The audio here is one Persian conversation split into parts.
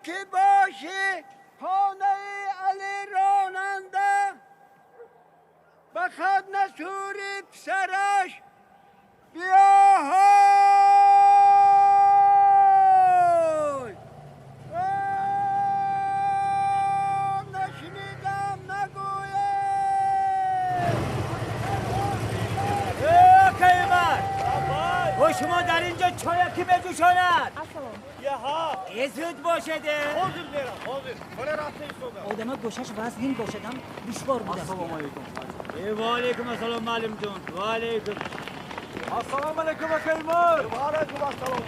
که باشی خانه علی راننده بخواد نسوری پسرش بیا های نشنیدم نگوید قیمت و شما در اینجا چایکی بجوشاند یه ها یه زود باشده حاضر میرم حاضر کنه رفته ایستادم آدم گوشش وزنین باشدم بیشبار بود السلام علیکم و علیکم السلام معلم جون و علیکم السلام علیکم قیمت و علیکم السلام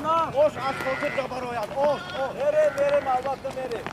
نه خوش از خودت جبراید اوه بریم البته بریم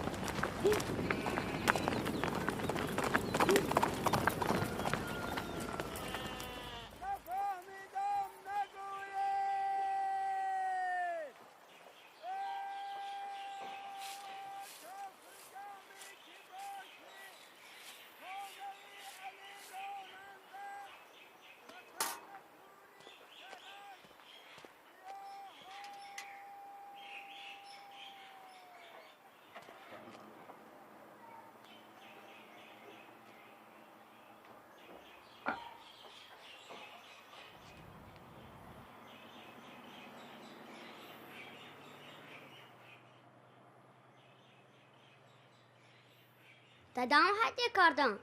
Dadam hadi kardan.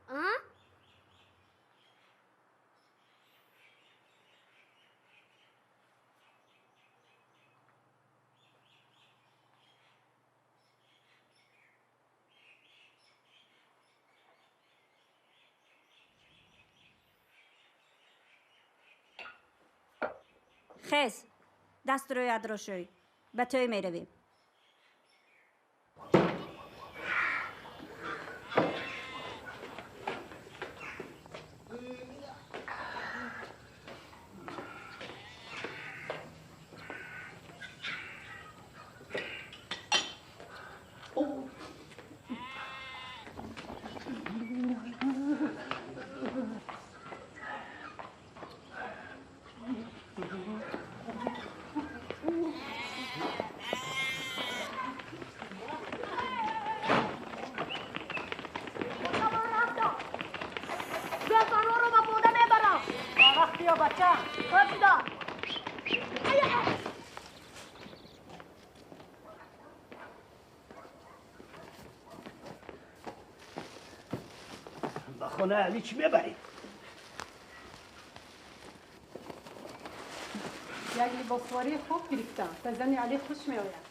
Ha? خیز دست روی ادراشوی به توی میرویم خونه علی چی ببرید؟ یک لباسواری خوب گرفتم تا زن علی خوش میآید.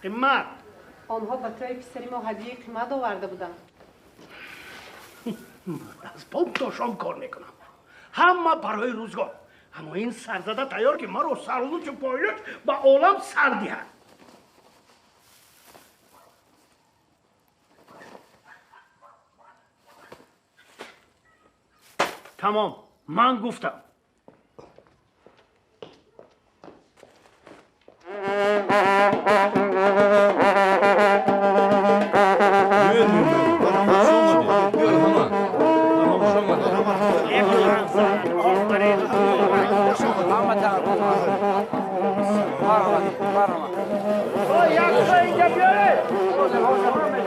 قیمت آنها به توی پسری ما هدیه قیمت آورده بودند. از پام تا شام کار میکنم همه برای روزگار اما این سرزده تیار که مرا سرلوچ پایلک به عالم سر دهد تمام من گفتم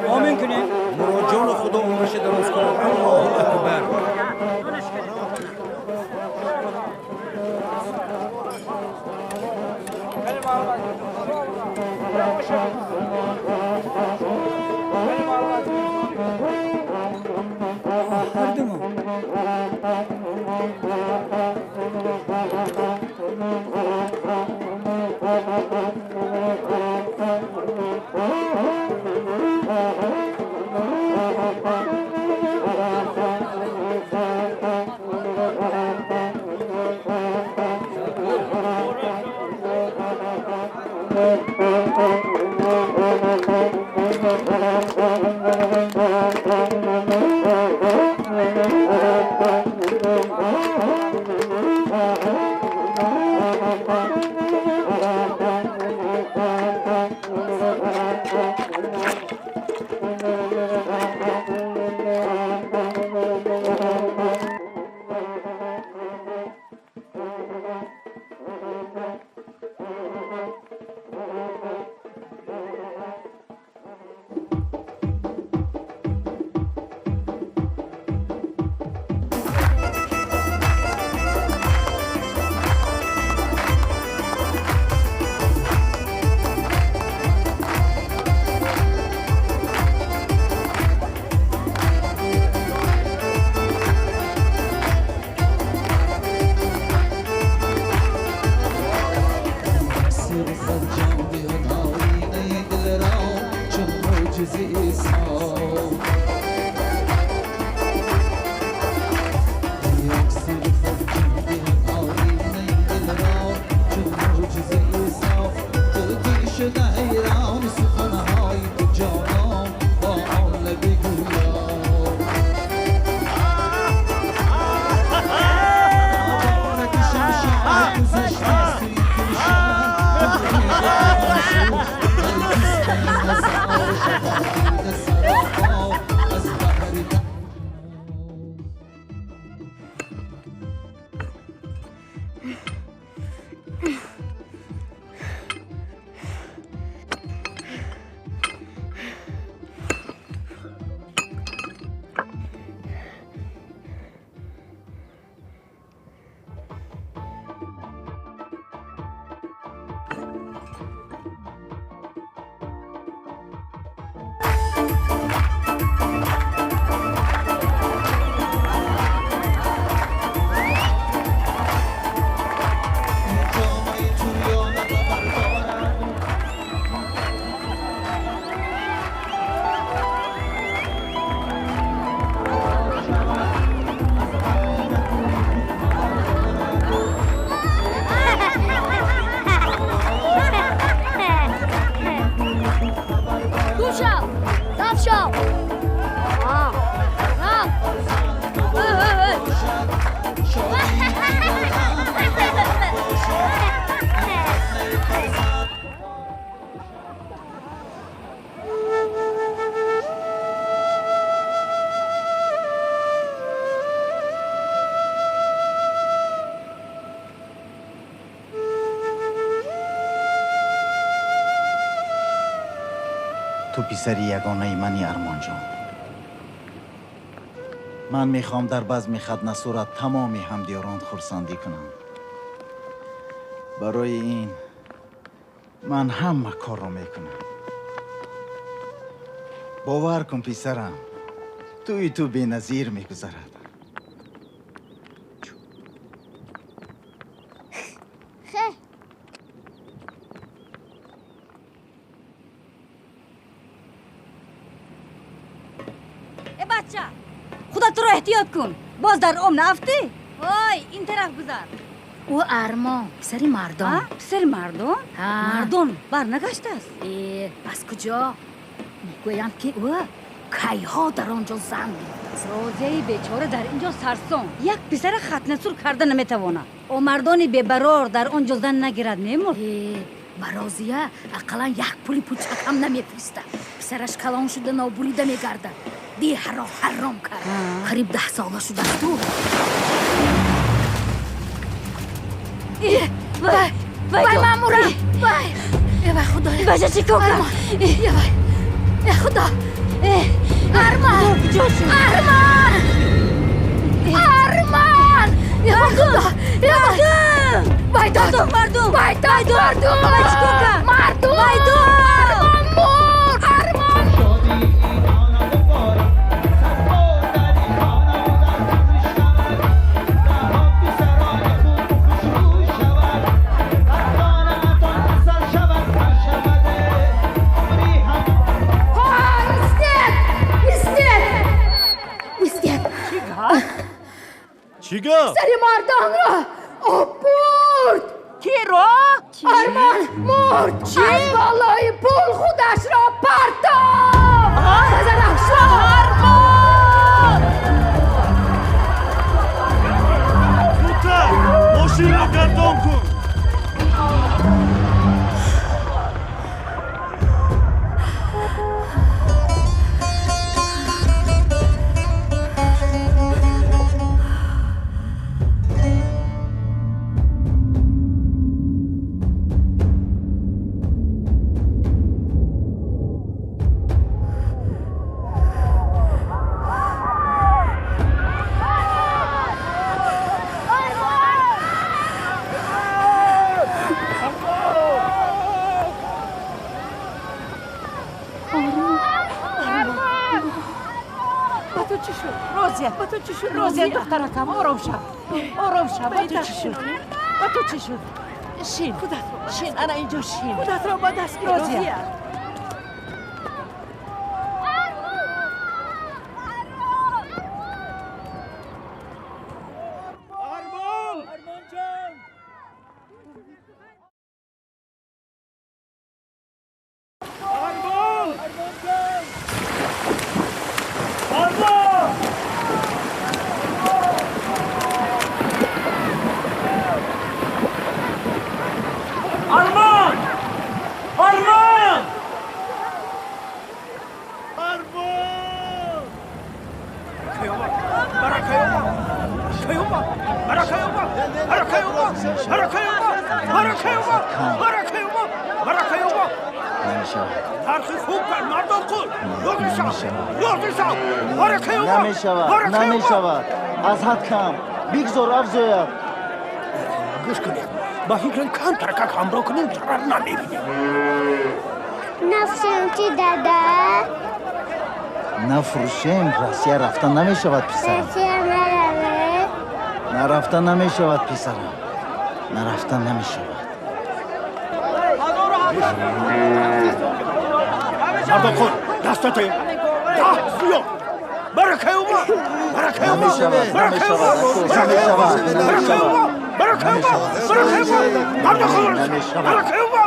آمین کنیم مراجعان خدا عمرش دراز کنه الله اکبر تو پسری یگانه منی ارمان جان. من میخوام در بزم خدنه صورت تمامی همدیاران خرسندی کنم. برای این من همه کار رو میکنم. باور کن پسرم، توی تو بی نظیر میگذرد. بچه خودت رو احتیاط کن. باز در عمر نفتی؟ وای این طرف گذر. او ارمان پسری مردم. پسری مردم؟ مردم برنگشت است. از کجا؟ میگویم که او کیها در آنجا زن بود. روزی بیچاره در اینجا سرسان یک پسر ختنه کرده نمیتواند. او مردانی بیبرار در آنجا زن نگیرد میمرد. برازیه اقلا یک پولی پوچک هم نمیفرسته. پسرش کلان شده نابریده میگرده. دیه را حرام کرد. قریب 10 ساله شده است تو. وای مامورم. وای خدایا. بچه چی کن کنم؟ وای خدا. ارمان. ارمان. ارمان. خدا. وای دادم. مردم. وای دادم. مردم. ارمان مور. ارمان. چیگا؟ سری مردان را برد. کی را؟ ارمان مرد. از بالای پول خودش را پرتاب. ارمان! زودتر ماشین را گردان کن. روزی دخترکم آرام شد. با تو چی شد؟ با تو چی شد؟ شین انا اینجا شین. خودت را با دست گیر روزیه. نمیشود حرفی خوب کن مردم کن نمیشود از حد کم بگذار افزاید گوش کنید با فکر کم ترکک همراه کنیم ضرر نمیبینیم نفسم چی داده؟ نفروشیم راسیه رفتن نمیشود پسرم راسیه نروه؟ نرفتن نمیشود پسرم نرفتن نمیشود مردم کن دستت ده زیاد برکه اوما برکه اوما برکه اوما برکه اوما برکه اوما برکه اوما مردم کن برکه اوما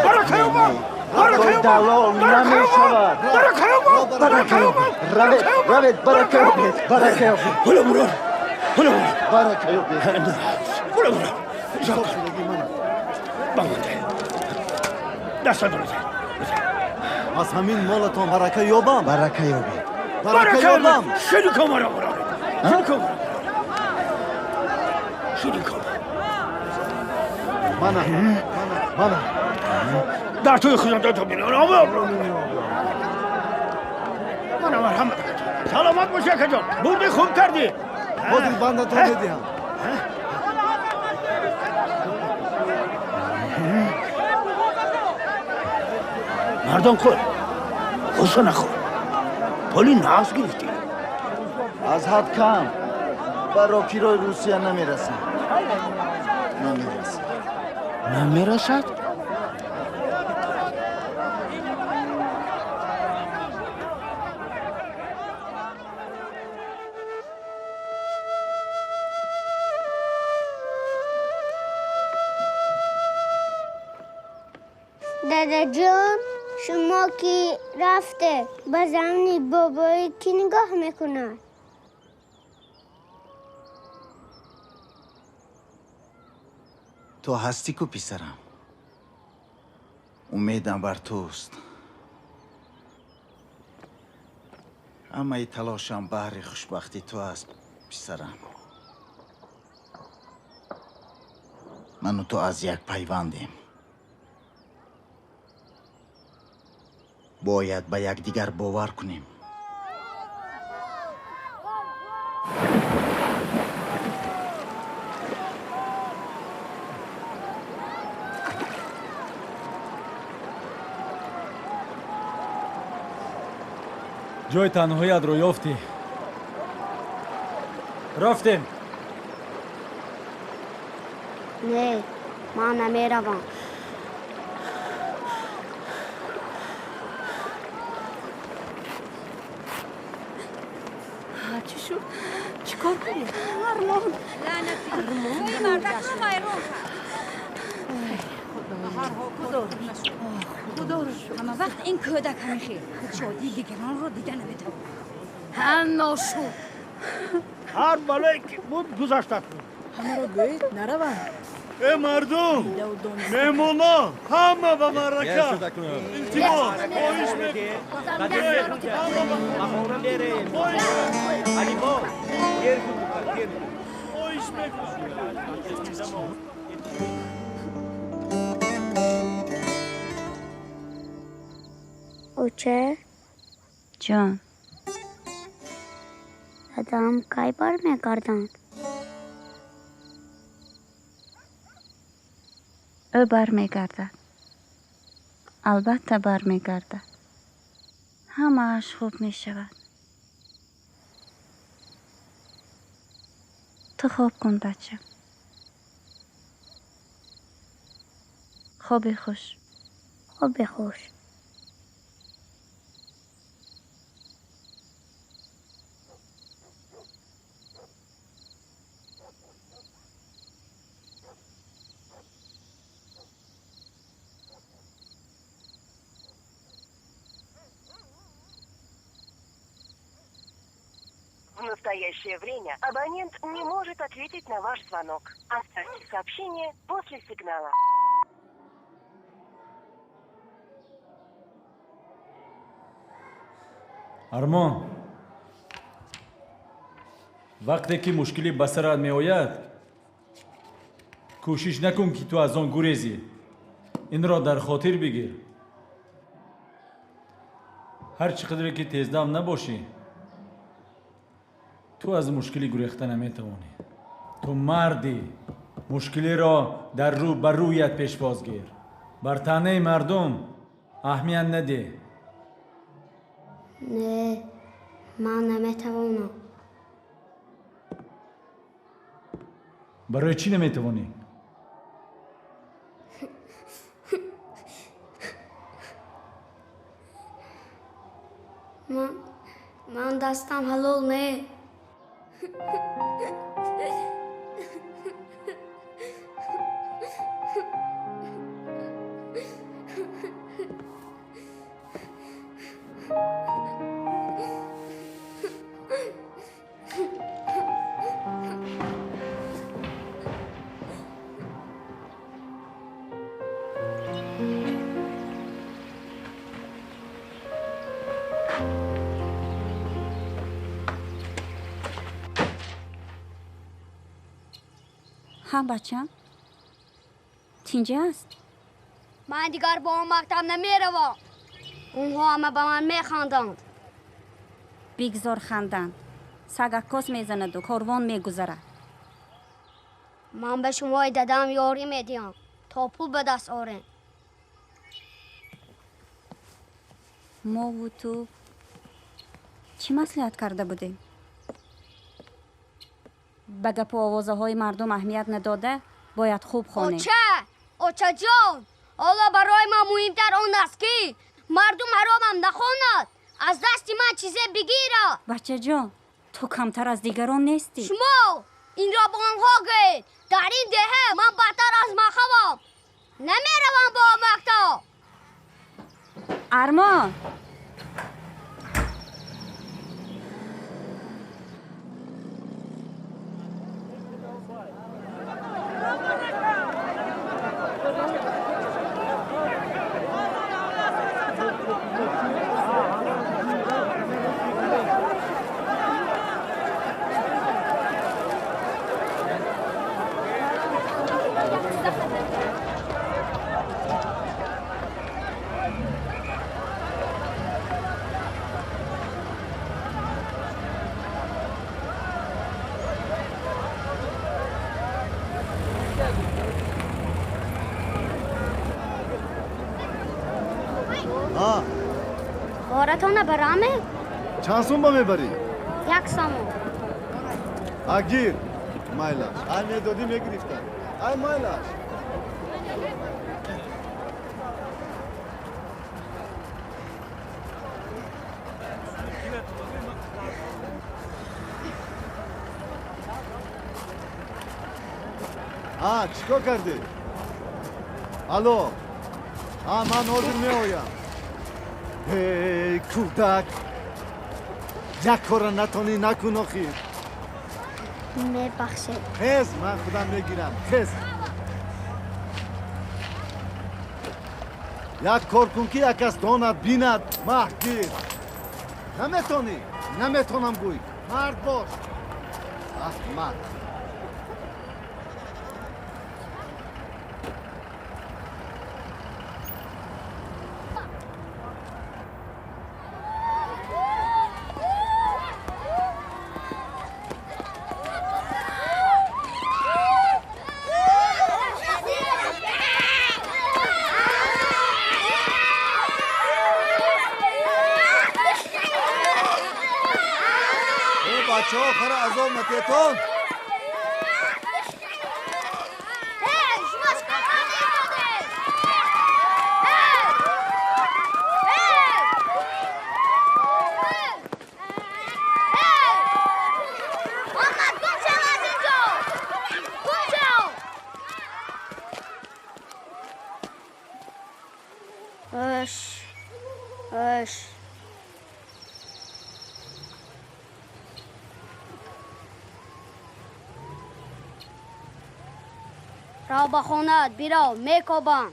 برکه اوما برکه اوما توی دلال نمیشود روید برکه اومید برکه اومید هلو مرور برکه اومید هلو مرور بامونده دست درسته از همین مالتان برکه یابم برکه یابید برکه یابم شدی کن مرا شدی کن شدی کن منم در توی خیانت بینم منم مرحمت سلامت باشه که جان بودی خوب کردی بودی بندتان بدیم مردم کن خوشو نخور پولی ناز گرفتی از حد کم برای پیروی روسیه نمیرسم نمیرسد؟ دادا جان شما کی رفته به زمین بابایی کی نگاه میکنه تو هستی کو پسرم امیدم بر توست اما ای تلاشم بهر خوشبختی تو است پسرم من و تو از یک پیوندیم باید به یکدیگر باور کنیم جای تنهاییت رو یافتی رفتیم نه ما نمیروم چی شد؟ چی کار کنی؟ ارمان لعنتی مردک رو ویران خدا رو شد اما وقت این کودک همیشه شادی دیگران رو دیده نمیتون هناشو هر بلایی که بود گذاشتت بود همه رو گوید نروم ای مردم مهمونا همه به مرکه انتباه پایش اوچه جان دادام کای بار میکردن او برمیگردد البته برمیگردد همه‌اش خوب میشود تو خوب کن بچه خوبی خوش خوبی خوش В настоящее время абонент не может ответить на ваш звонок. Оставьте сообщение после сигнала. ارمان وقتی که مشکلی به سرت می آید کوشش نکن که تو از آن گریزی. این را در خاطر بگیر. هر چقدر که تیزدم نباشی تو از مشکلی گریختن نمیتوانی. تو مردی، مشکلی را در رو بر رویت پیش بازگیر. بر تنه مردم اهمیت نده. نه، من نمیتوانم. برای چی نمیتوانی؟ من دستم حلال نه. ها بچم اینجا است. من دیگر با اون مکتب نمیروم. اونها همه به من میخواندند. بگذار خواندن. سگ عکاس میزند و کاروان میگذرد. من به شما دادم یاری میدیم تا پول به دست آورین. ما و تو چی مصلحت کرده بودیم؟ به گپ و آوازه های مردم اهمیت نداده باید خوب خوانیم. اوچه جان، حالا برای ما مهمتر آن است که مردم حرامم نخواند. از دست من چیزی بگیره. بچه جان، تو کمتر از دیگران نیستی. شما این را با آنها گید. در این دهه من بدتر از مخوام. نمیروم با مکتب. ارمان، بارتون برامه؟ چند سوم با میبری؟ 1 سوم. اگیر مایلاش های میدادی میگرفتن. های مایلاش چیکار کردی؟ الو من حاضر میایم. هی کودک یک کار نتونی نکن آخیر. میبخشید. خیز من خودم میگیرم. خیز یک کار کن که یک از داند بیند. محگیر نمیتونی. نمیتونم گوی. مرد باش. احمد بچه ها خرا از آن متیتون را به خونت بیرو میکوبم.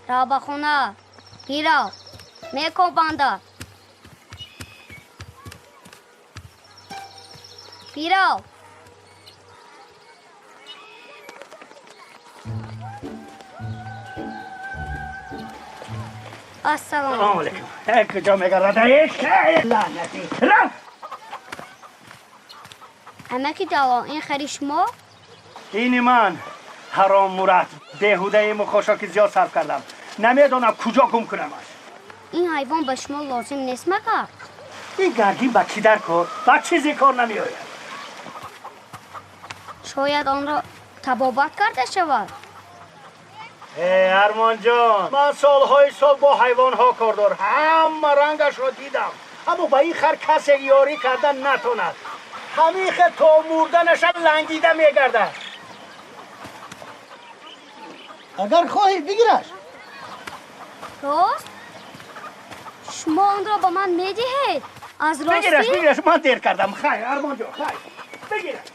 را به خونه پیرو میکن بنده پیرو السلام علیکم کجا میگرده لعنتی رفت اما که جوان این خری شما این من حرام مرد بیهوده ایمو خوشا که زیاد صرف کردم نمیدونم کجا گم کنمش این حیوان به شما لازم نیست مکر این گرگین با کی در کار با چیزی کار نمیآید شاید آن را تبابت کرده شود ارمان جان من سالهای سال با حیوان ها کار دارم همه رنگش را دیدم اما با این خر کسی یاری کردن نتوند همیخ تا مردنش لنگیده میگرده اگر خواهی بگیرش راست؟ شما آن را به من میدهید از راستی؟ بگیرش من دیر کردم خیر ارمان جان خیر بگیرش